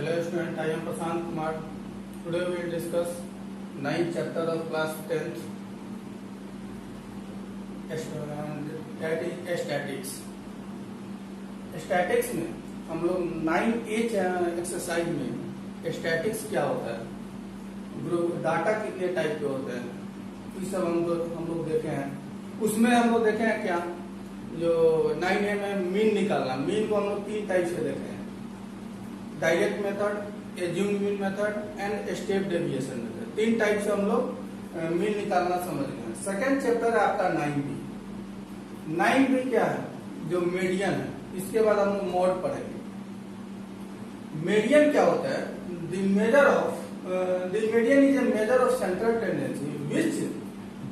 Hello student, I am Prashant Kumar. Today we will discuss 9th chapter of class 10th, that is statics. Statics में हम लोग 9A exercise में statics क्या होता है, group data कितने टाइप के होते हैं, ये सब हम लोग देखे हैं। उसमें हम लोग देखे हैं क्या, जो 9A में मीन निकालना, मीन को हम लोग 3 टाइप से देखे हैं, direct method, assumed mean method and step deviation method. 3 type से हम लोग मीन निकालना समझ गए हैं। सेकेंड चैप्टर है आपका 9B। 9B क्या है, जो मीडियन है। इसके बाद हम लोग मोड पढ़ेंगे। मीडियन क्या होता है, the median is a measure of central tendency which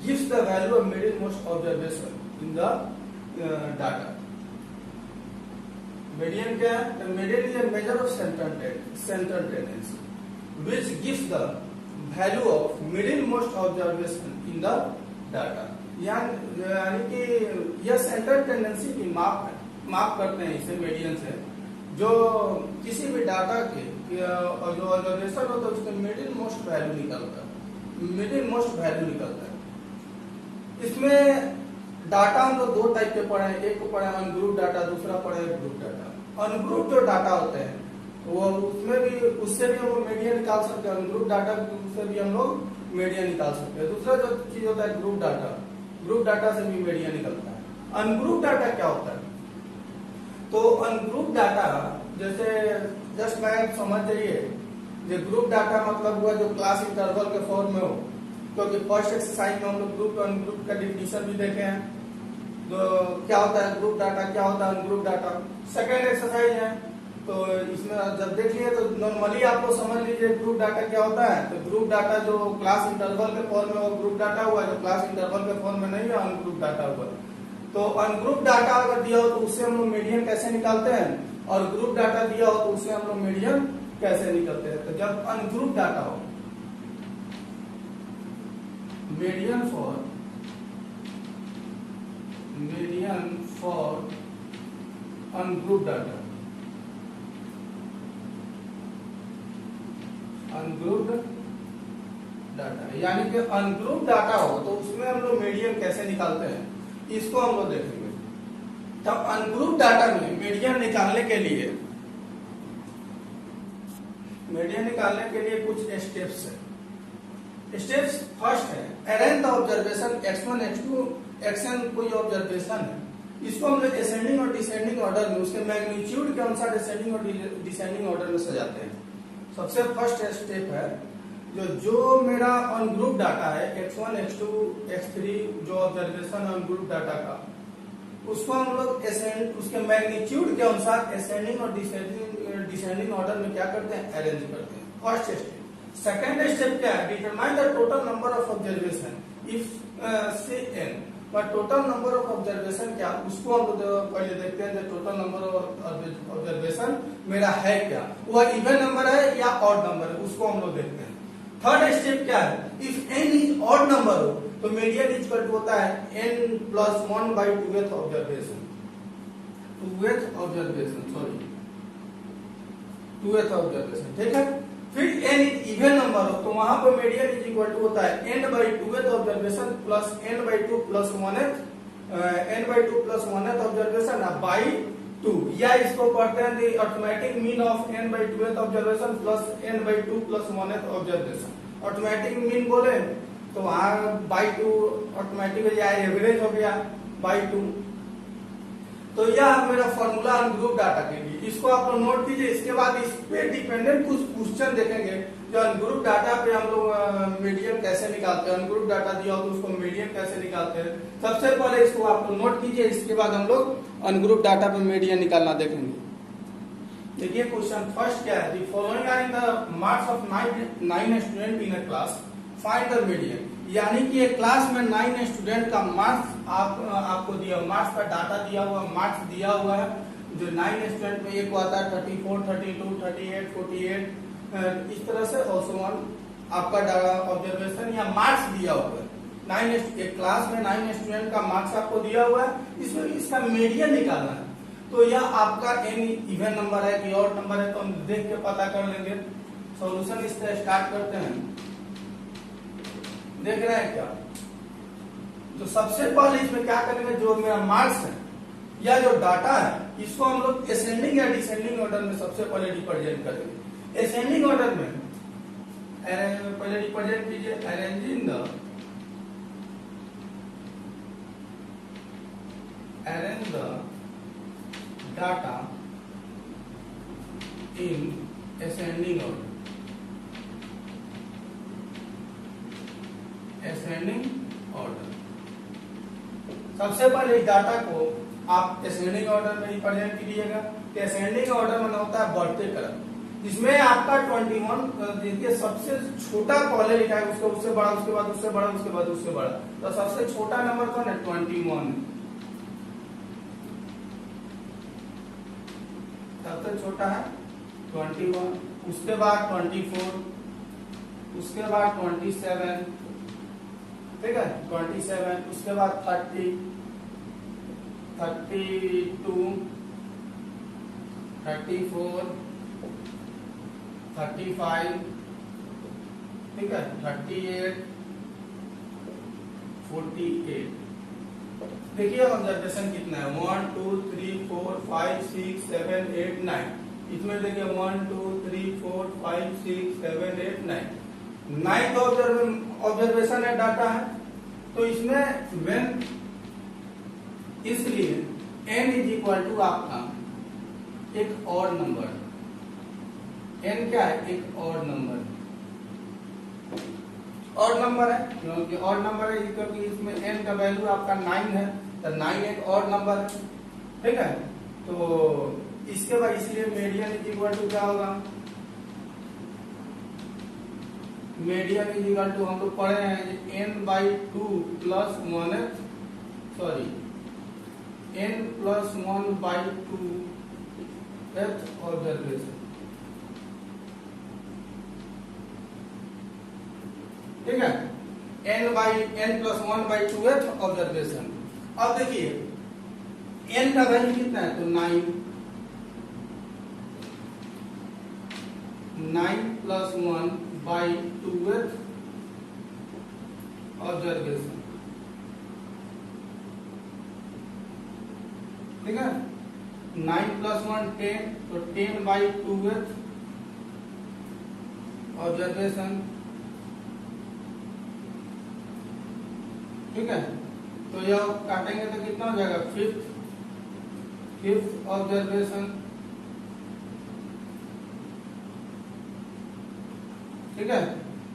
gives the value of middle most observation in the data. Median क्या है, median is a measure of central tendency which gives the value of middle most observation in the data. यानी कि यह central tendency की माप करते हैं इसे मीडियन से, जो किसी भी डाटा के जो ऑब्जर्वेशन होता है उसके मिडिल मोस्ट वैल्यू निकलता है। इसमें डाटा हम लोग 2 टाइप के पढ़े हैं, एक को पढ़े अनग्रुप डाटा, दूसरा पढ़े ग्रुप डाटा। अनग्रुप जो डाटा होते हैं वो उससे भी हम लोग मीडियन निकाल सकते हैं, अनग्रुप डाटा से भी हम लोग मीडियन निकाल सकते हैं। दूसरा जो चीज होता है ग्रुप डाटा से भी मीडियन निकलता है। अनग्रुप डाटा क्या होता है, तो अनग्रुप डाटा जैसे जस्ट मैं समझ जाइए, जो ग्रुप डाटा मतलब हुआ जो क्लास इंटरवल के फॉर्म में हो, क्योंकि फर्स्ट एक्सरसाइज में हम लोग ग्रुप अनग्रुप का डिफिनेशन भी देखे हैं, तो क्या होता है ग्रुप डाटा, क्या होता है अनग्रुप डाटा। सेकेंड एक्सरसाइज है, तो इसमें जब देखिए तो नॉर्मली आपको समझ लीजिए ग्रुप डाटा क्या होता है। तो ग्रुप डाटा जो क्लास इंटरवल के फॉर्म में वो ग्रुप डाटा हुआ, जो क्लास इंटरवल के फॉर्म में नहीं है अनग्रुप डाटा हुआ। तो अनग्रुप डाटा अगर दिया हो तो उससे हम लोग मीडियन कैसे निकालते हैं, और ग्रुप डाटा दिया हो तो उससे हम लोग मीडियन कैसे निकालते हैं। तो जब अनग्रुप डाटा हो, मीडियन फॉर अनग्रुप डाटा, यानी कि अनग्रुप डाटा हो तो उसमें हम लोग मीडियन कैसे निकालते हैं, इसको हम लोग देखेंगे। तब अनग्रुप डाटा में मीडियन निकालने के लिए कुछ स्टेप्स है। स्टेप्स फर्स्ट है arrange the observation x1 x2 xn, कोई ऑब्जर्वेशन है, इसको हम लोग असेंडिंग और डिसेंडिंग ऑर्डर में उसके मैग्नीट्यूड के अनुसार असेंडिंग और डिसेंडिंग ऑर्डर में सजाते हैं। सबसे फर्स्ट स्टेप है जो मेरा अनग्रुप डाटा है x1 x2 x3, जो ऑब्जर्वेशन अनग्रुप डाटा का, उसको हम लोग उसके मैग्नीट्यूड के अनुसार असेंडिंग और डिसेंडिंग ऑर्डर में क्या करते हैं, अरेंज करते हैं। First step. सेकंड स्टेप क्या है, determine the total number of observation if से n। पर टोटल नंबर ऑफ ऑब्जर्वेशन क्या, उसको हम लोग पहले देखते हैं। टोटल नंबर ऑफ ऑब्जर्वेशन मेरा है क्या, वह इवन नंबर है या ऑड नंबर है, उसको हम लोग देखते हैं। थर्ड स्टेप क्या है, if n is odd number हो तो मीडियन इक्वल टू होता है n plus 1 by 2th observation, ठीक है। फिर n इवन नंबर हो तो वहां पर मीडियन इज इक्वल टू होता है n by 2th observation plus n by 2 plus 1th observation by 2, या इसको पढ़ते हैं the automatic mean of n by 2th observation plus n by 2 plus 1th observation. Automatic mean बोले तो वहां by 2 automatic average हो गया बाई 2। तो यह मेरा फॉर्मूला अनग्रुप डाटा के लिए, इसको आप लोग नोट कीजिए। इसके बाद इस पे डिपेंडेंट कुछ क्वेश्चन देखेंगे, जो अनग्रुप डाटा पे हम लोग मीडियन कैसे निकालते हैं, अनग्रुप डाटा दिया हो तो उसको मीडियन कैसे निकालते हैं। सबसे पहले इसको आप लोग नोट कीजिए, इसके बाद हम लोग अनग्रुप डाटा पे मीडियन निकालना देखेंगे। देखिए क्वेश्चन फर्स्ट क्या है, the following are in the marks of 9 student in a class, find the median. यानी कि एक क्लास में 9 स्टूडेंट का मार्क्स आपको दिया, मार्क्स का डाटा दिया हुआ, मार्क्स दिया हुआ है। जो 9 स्टूडेंट में एक को आता है 34, 32, 38, 48, इस तरह से और आपका ऑब्जर्वेशन या मार्क्स दिया हुआ है। एक क्लास में 9 स्टूडेंट का मार्क्स आपको दिया हुआ है, इसमें इसका मीडियन निकालना है। तो यह आपका n इवन नंबर है कि ऑड नंबर है, तो हम देख के पता कर लेंगे। सॉल्यूशन इससे स्टार्ट करते हैं। देख रहे हैं क्या? तो सबसे पहले इसमें क्या करेंगे, जो मेरा मार्क्स है या जो डाटा है इसको हम लोग असेंडिंग या डिसेंडिंग ऑर्डर में सबसे पहले रिप्रेजेंट करेंगे। असेंडिंग ऑर्डर में पहले रिप्रेजेंट कीजिए, arranging the data in ascending order. Ascending order सबसे पहले इस डाटा को आप असेंडिंग ऑर्डर में रिप्रेजेंट कीजिएगा। कि असेंडिंग ऑर्डर में होता है बढ़ते क्रम, जिसमें आपका 21 देखिए सबसे छोटा पहले लिखा है, उसको उससे बड़ा, उसके बाद उससे बड़ा, उसके बाद उससे बड़ा। तो सबसे छोटा नंबर कौन है? 21 सबसे छोटा है 21, उसके बाद 24, उसके बाद 27, ठीक है 27, उसके बाद 30, 32, 34, 35, ठीक है 38, 48। देखिए ऑब्जर्वेशन कितना है, 1 2 3 4 5 6 7 8 9। इसमें देखिए 1 2 3 4 5 6 7 8 9, 9 ऑब्जर्वेशन है, डाटा है। तो इसमें व्हेन, इसलिए n इज इक्वल टू आपका एक और नंबर। n क्या है? एक और नंबर, और नंबर है, क्योंकि और नंबर है क्योंकि इसमें n का वैल्यू आपका 9 है, तो 9 एक और नंबर है, ठीक है। तो इसके बाद इसलिए मीडियन इज इक्वल टू क्या होगा? मीडियन इज इक्वल टू हम लोग पढ़े हैं n/2 plus 1, sorry n+1/2 th observation, ठीक है n+1/2th ऑब्जर्वेशन। अब देखिए n का वैल्यू कितना है? तो 9, 9+1/2th ऑब्जर्वेशन, ठीक है 9+1 10, तो 10/2th ऑब्जर्वेशन, ठीक है। तो यह काटेंगे तो कितना हो जाएगा? फिफ्थ ऑब्जर्वेशन, ठीक है।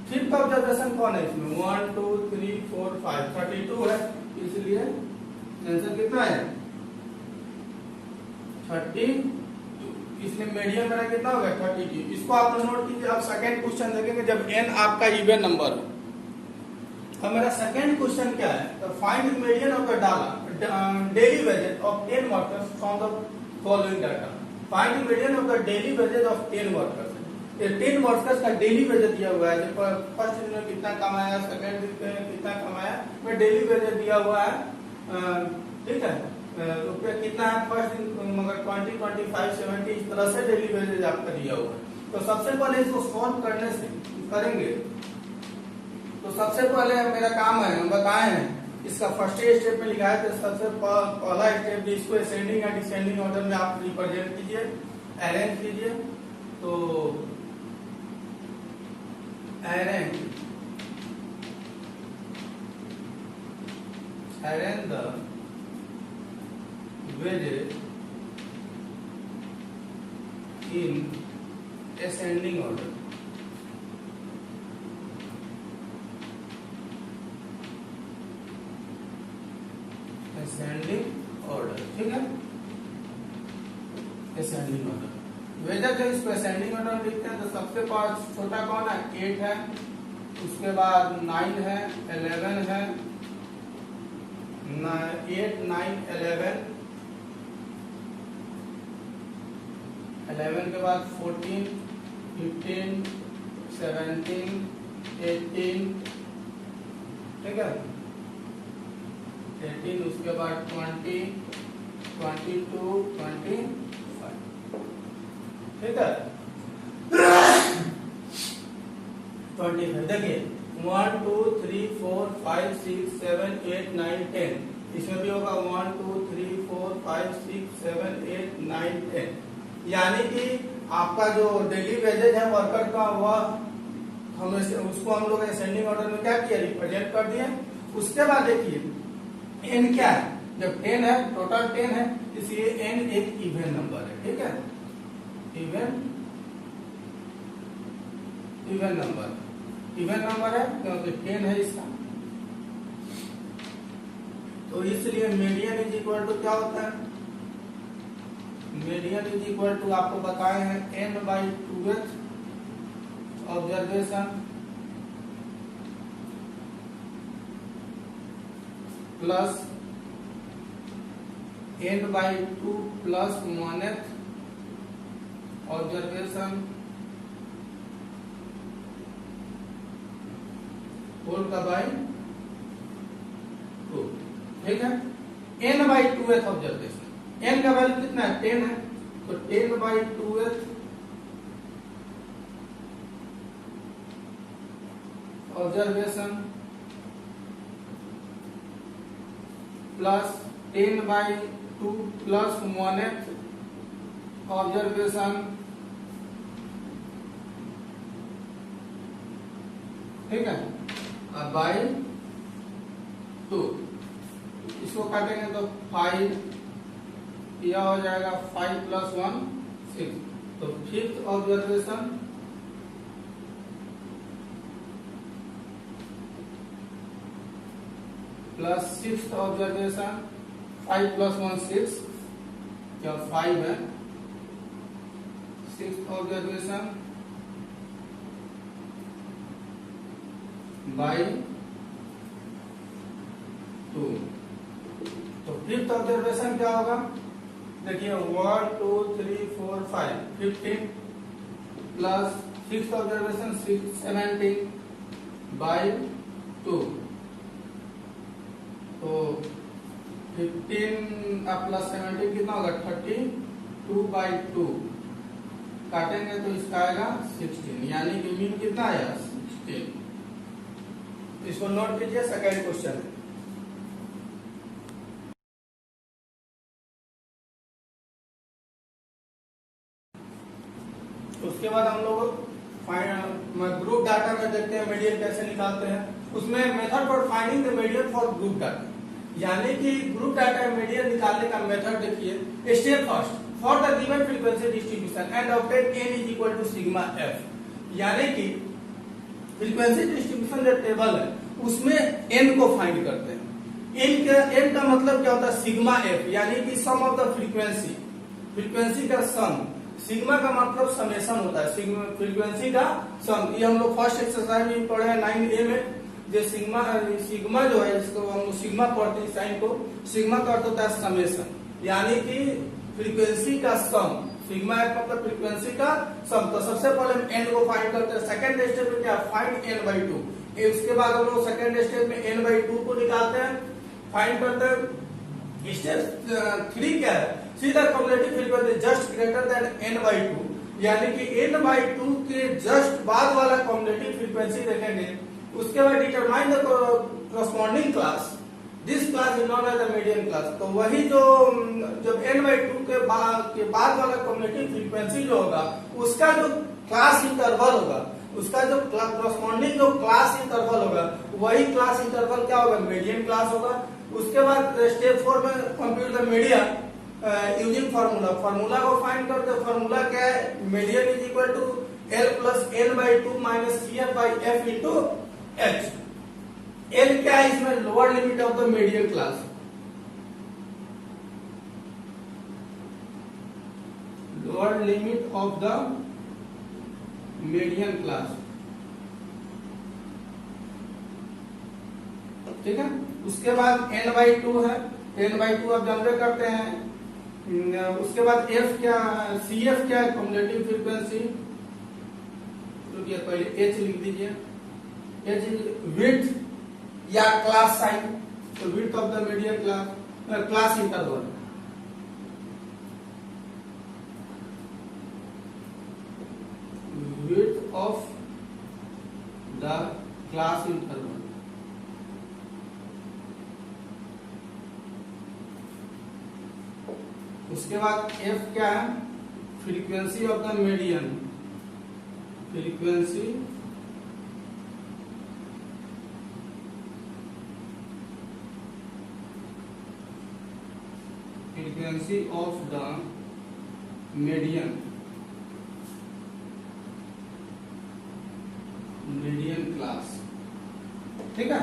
फिफ्थ ऑब्जर्वेशन कौन है इसमें? 1 2 3 4 5 32 है, इसलिए आंसर कितना है? 32। इसलिए मीडियन मेरा कितना होगा? 32। इसको आप लोग नोट कीजिए। अब सेकंड क्वेश्चन देखेंगे जब n आपका इवन नंबर हो। तो मेरा सेकंड क्वेश्चन क्या है? तो find median of the daily wages of 10 workers from the following data. Find median of the daily wages of 10 workers. ये 10 वर्कर्स का डेली वेजेस दिया हुआ है, फर्स्ट दिन में कितना कमाया, सेकंड दिन में कितना कमाया, मैं डेली वेजेस दिया हुआ है, ठीक है। रुपया कितना है फर्स्ट दिन, मगर 20 25 70 इस तरह से डेली वेजेस आपका दिया हुआ है। तो सबसे पहले इसको सॉल्व करने से करेंगे। तो सबसे पहले मेरा काम है, हम बताए हैं इसका फर्स्ट स्टेप में लिखा है। तो सबसे पहला स्टेप इसको असेंडिंग या डिसेंडिंग ऑर्डर में आप रिप्रेजेंट कीजिए, अरेंज कीजिए। तो arrange the wages in ascending order. Ascending order, ठीक है। असेंडिंग ऑर्डर वेजेस जब इसको असेंडिंग ऑर्डर में लिखते हैं तो सबसे पास छोटा कौन है? 8 है, उसके बाद 9 है, 11 है, 8 9 11, 11 के बाद 14 15 17 18, ठीक है 18, उसके बाद 20 22, 25, ठीक है। 25 देखिए 1 2 3 4 5 6 7 8 9 10, इसमें भी होगा 1 2 3 4 5 6 7 8 9 10, यानी कि आपका जो डेली वेजेज है वर्कर का वह हम उसको हम लोग असेंडिंग ऑर्डर में क्या किया, रिप्रेजेंट कर दिए। उसके बाद देखिए एन क्या है, जब 10 है टोटल 10 है इसलिए एन एक इवन नंबर है, ठीक है, इवन नंबर है क्योंकि 10 है इसका, तो इसलिए मीडियन इज इक्वल टू क्या होता है, मीडियन इज इक्वल टू आपको बताए हैं n/2th observation plus n/2 plus 1th observation whole का बाई 2, ठीक है। n/2th ऑब्जर्वेशन, n का वैल्यू कितना है 10 है, तो 10/2th observation plus 10/2 plus 1th observation, ठीक है, बाई 2, इसको काटेंगे तो 5, यह हो जाएगा 5 + 1 6, तो 5th observation plus 6th observation, 5 + 1 6, क्या 5 है, 6th ऑब्जर्वेशन बाई 2, तो 5th ऑब्जर्वेशन क्या होगा, देखिए 1 2 3 4 5 15 प्लस 6th ऑब्जर्वेशन 17 बाई 2, तो 15 प्लस 17 कितना होगा 32/2, काटेंगे तो इसका आएगा 16, यानी कि मीन कितना आया 16। इसको नोट कीजिए, सेकंड क्वेश्चन है। उसके बाद हम लोग ग्रुप डाटा में देखते हैं मीडियन कैसे निकालते हैं। उसमें method for finding the median for group data, यानी कि ग्रुप डाटा मीडियन निकालने का मेथड देखिए। Step first, for the given frequency distribution and obtain n is equal to sigma f, यानी कि फ्रीक्वेंसी डिस्ट्रीब्यूशन जो टेबल है उसमें n को फाइंड करते हैं। n का मतलब क्या होता है सिग्मा f, यानी कि सम ऑफ द फ्रीक्वेंसी का सम। सिग्मा का मतलब समेशन होता है, फ्रीक्वेंसी का सम। ये हम लोग फर्स्ट एक्सरसाइज में पढ़े हैं 9A में। जो सिग्मा जो है इसको हम सिग्मा पढ़ते हैं, साइन को सिग्मा का अर्थ होता है समेशन, यानी कि फ्रीक्वेंसी का सम। सिग्मा एक मतलब फ्रीक्वेंसी का सम। तो सबसे पहले हम n को फाइंड करते हैं। सेकंड स्टेप में क्या, फाइंड n/2। उसके बाद हम लोग सेकंड स्टेप में n/2 को निकालते हैं, फाइंड करते हैं। स्टेप 3 क्या है, सीधा cumulative frequency just greater than n/2, यानी कि n/2 के जस्ट बाद वाला कम्युलेटिव फ्रीक्वेंसी देखेंगे। उसके बाद determine the corresponding class, this class is known as the median class. तो वही जो जब n/2 के बाद वाला कम्युलेटिव फ्रीक्वेंसी जो होगा उसका जो क्लास इंटरवल होगा, उसका जो कॉरस्पॉन्डिंग जो क्लास इंटरवल होगा वही क्लास इंटरवल क्या होगा, मीडियन क्लास होगा। उसके बाद स्टेप 4 में compute the median using formula को फाइंड करते हैं। फार्मूला क्या है, median is equal to L + n/2 - CF/F into H। L क्या है इसमें, lower limit of the median class, lower limit of the median class, ठीक है। उसके बाद n/2 है, n/2 अब जनरेट करते हैं। उसके बाद F क्या, CF क्या है, कम्युलेटिव फ्रीक्वेंसी। पहले H लिख दीजिए, H विड्थ या क्लास साइन, तो width of the median class interval, of the class interval. उसके बाद एफ क्या है, frequency of the median, frequency of the median class. ठीक है,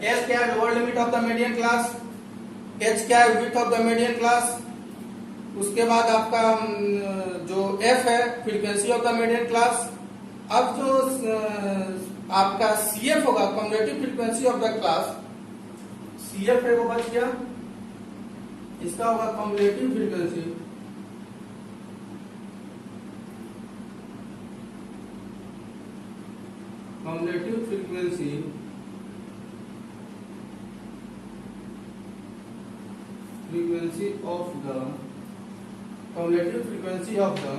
एस क्या है, lower limit of the median class, H क्या है, width of the median class. उसके बाद आपका जो एफ है, frequency of the median class. अब जो आपका सी एफ होगा, cumulative frequency of the class, C F है वो बच गया, इसका होगा cumulative frequency, cumulative frequency of the cumulative frequency of the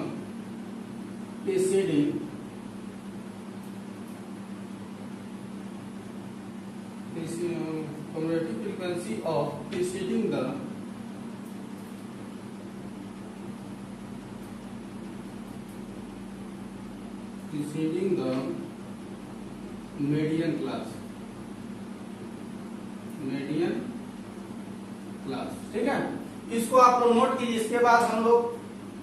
preceding cumulative frequency of preceding the median class, ठीक है। इसको आप लोग नोट कीजिए। इसके बाद हम लोग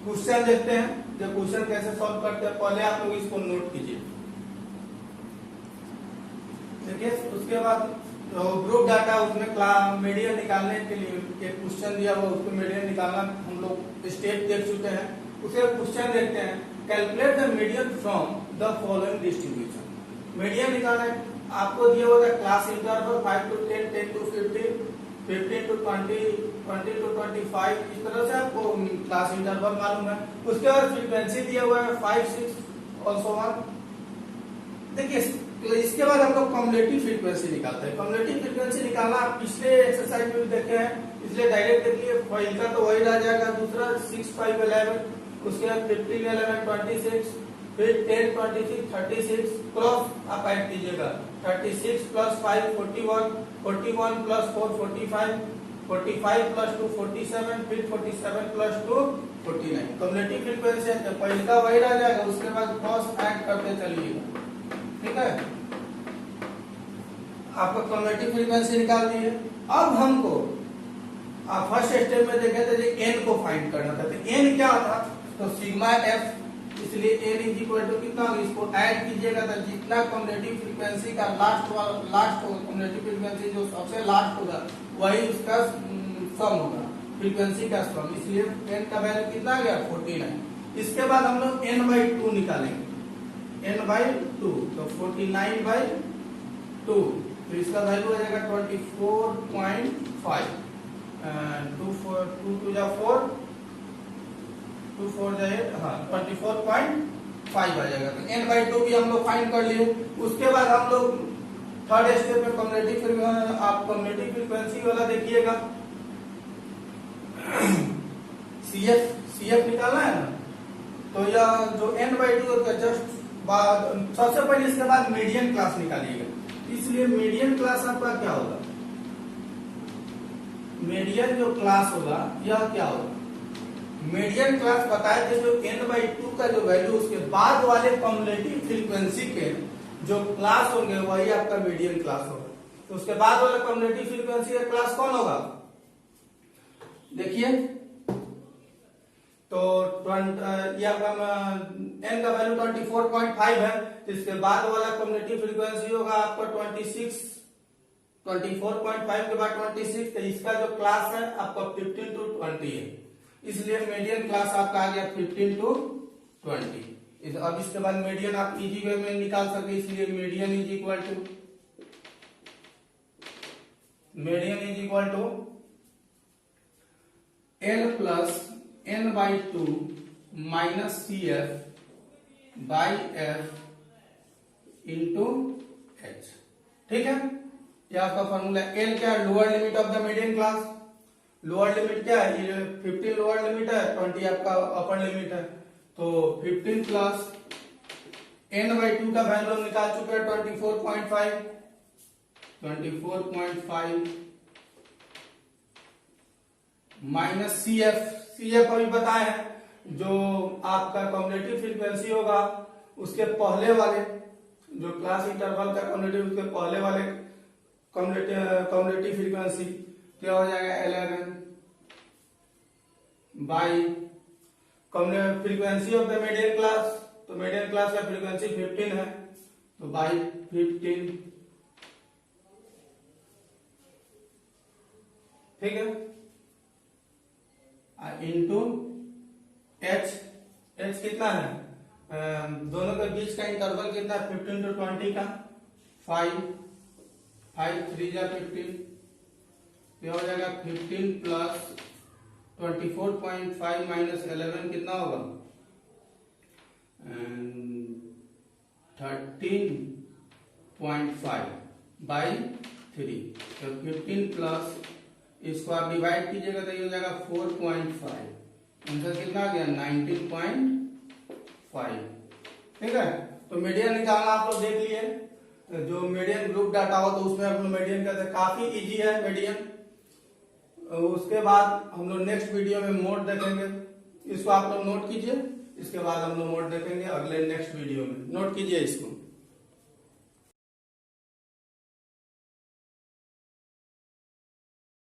क्वेश्चन देखते हैं, जो क्वेश्चन कैसे सॉल्व करते हैं, पहले आप लोग इसको नोट कीजिए। देखिए, उसके बाद ग्रुप डाटा, उसमें मीडियन निकालने के लिए एक क्वेश्चन दिया हुआ, उसको मीडियन निकालना हम लोग स्टेप देख चुके हैं। उसे क्वेश्चन देखते हैं, calculate the median from the following distribution. Median निकालना है, आपको दिया हुआ class interval 5 to 10, 10 to 15, 15 to 20, 20 to 25, इस तरह से आपको क्लास इंटरवल मालूम है। उसके बाद फ्रीक्वेंसी दिया हुआ है 5, 6 और सो ऑन। देखिए, इसके बाद हम लोग कम्युलेटिव फ्रीक्वेंसी निकालते हैं। कम्युलेटिव फ्रीक्वेंसी निकालना आप पिछले एक्सरसाइज में भी देखे हैं, इसलिए डायरेक्ट देखिए, पहला तो वही रह जाएगा, दूसरा 6, 5, 11, उसके बाद 15, 11, 26, फिर 10, 26, 36, क्रॉस आप ऐड कीजिएगा, 36 प्लस 5 41, 41 प्लस 4 45, 45 प्लस 2 47, फिर 47 प्लस 2 49। कम्युलेटिव फ्रीक्वेंसी है, तो पहला वही रह जाएगा, उसके बाद क्रॉस ऐड करते चलिएगा। ठीक है, आपका कम्युलेटिव फ्रीक्वेंसी निकाल दिए। अब हमको फर्स्ट स्टेप में देखे थे एन को फाइंड करना था, तो एन क्या था, तो सिग्मा एफ, इसलिए एन इज इक्वल टू कितना, इसको ऐड कीजिएगा तो जितना कम्युलेटिव फ्रीक्वेंसी का लास्ट होगा, कम्युलेटिव फ्रीक्वेंसी जो सबसे लास्ट होगा वही उसका सम होगा, फ्रीक्वेंसी का सम, इसलिए एन का वैल्यू कितना आ गया 49। इसके बाद हम लोग n/2 निकालेंगे, n/2, तो 49/2, तो इसका वैल्यू आ जाएगा 24.5, 2 4 4 2 4 जाए, हाँ 24.5 आ जाएगा। तो n/2 भी हम लोग फाइंड कर लिए। उसके बाद हम लोग थर्ड स्टेप में कम्युलेटिव फ्रीक्वेंसी वाला देखिएगा, CF निकालना है ना, तो यह जो n/2 का जस्ट बाद, सबसे पहले इसके बाद मीडियन क्लास निकालिएगा। इसलिए मीडियन क्लास आपका क्या होगा, मीडियन जो क्लास होगा यह क्या होगा, मीडियन क्लास बताए थे जो n/2 का जो वैल्यू उसके बाद वाले कम्युलेटिव फ्रीक्वेंसी के जो क्लास होंगे वही आपका मीडियन क्लास होगा। तो उसके बाद वाला कम्युलेटिव फ्रीक्वेंसी का क्लास कौन होगा, देखिए, तो ये आपका n का वैल्यू 24.5 है, तो इसके बाद वाला कम्युलेटिव फ्रीक्वेंसी होगा आपका 26, 24.5 के बाद 26, तो इसका जो क्लास है आपका 15 to 20 है, इसलिए मीडियन क्लास आपका आ गया 15 to 20। अब इसके बाद मीडियन आप इजी वे में निकाल सके, इसलिए median is equal to L plus n/2 minus CF by F into H। ठीक है, ये आपका फॉर्मूला। L क्या है, lower limit of the median class, lower limit क्या है, ये 15 लोअर लिमिट है, 20 आपका अपर लिमिट है, तो 15 प्लस n/2 का वैल्यू हम निकाल चुके हैं 24.5 माइनस CF अभी बताए हैं, जो आपका कम्युलेटिव फ्रीक्वेंसी होगा उसके पहले वाले, जो क्लास इंटरवल का कम्युलेटिव, उसके पहले वाले कम्युलेटिव फ्रीक्वेंसी क्या हो जाएगा 11 by frequency of the median class, तो मीडियन क्लास का फ्रीक्वेंसी 15 है, तो बाई 15, ठीक है, इंटू एच कितना है, दोनों के बीच का इंटरवल कितना है 15 to 20 का 5 3 जा 15, ये हो जाएगा 15 प्लस 24.5 माइनस 11 कितना होगा 13.5 बाई 3, तो 15 प्लस इसको आप डिवाइड कीजिएगा तो ये हो जाएगा 4.5, आंसर कितना आ गया 19.5, ठीक है। तो मीडियन निकालना आप लोग देख लिए, जो मीडियन ग्रुप डाटा हो तो उसमें हम लोग मीडियन करते, काफी इजी है मीडियन। उसके बाद हम लोग नेक्स्ट वीडियो में मोड देखेंगे, इसको आप लोग नोट कीजिए, इसके बाद हम लोग मोड देखेंगे अगले नेक्स्ट वीडियो में, नोट कीजिए इसको।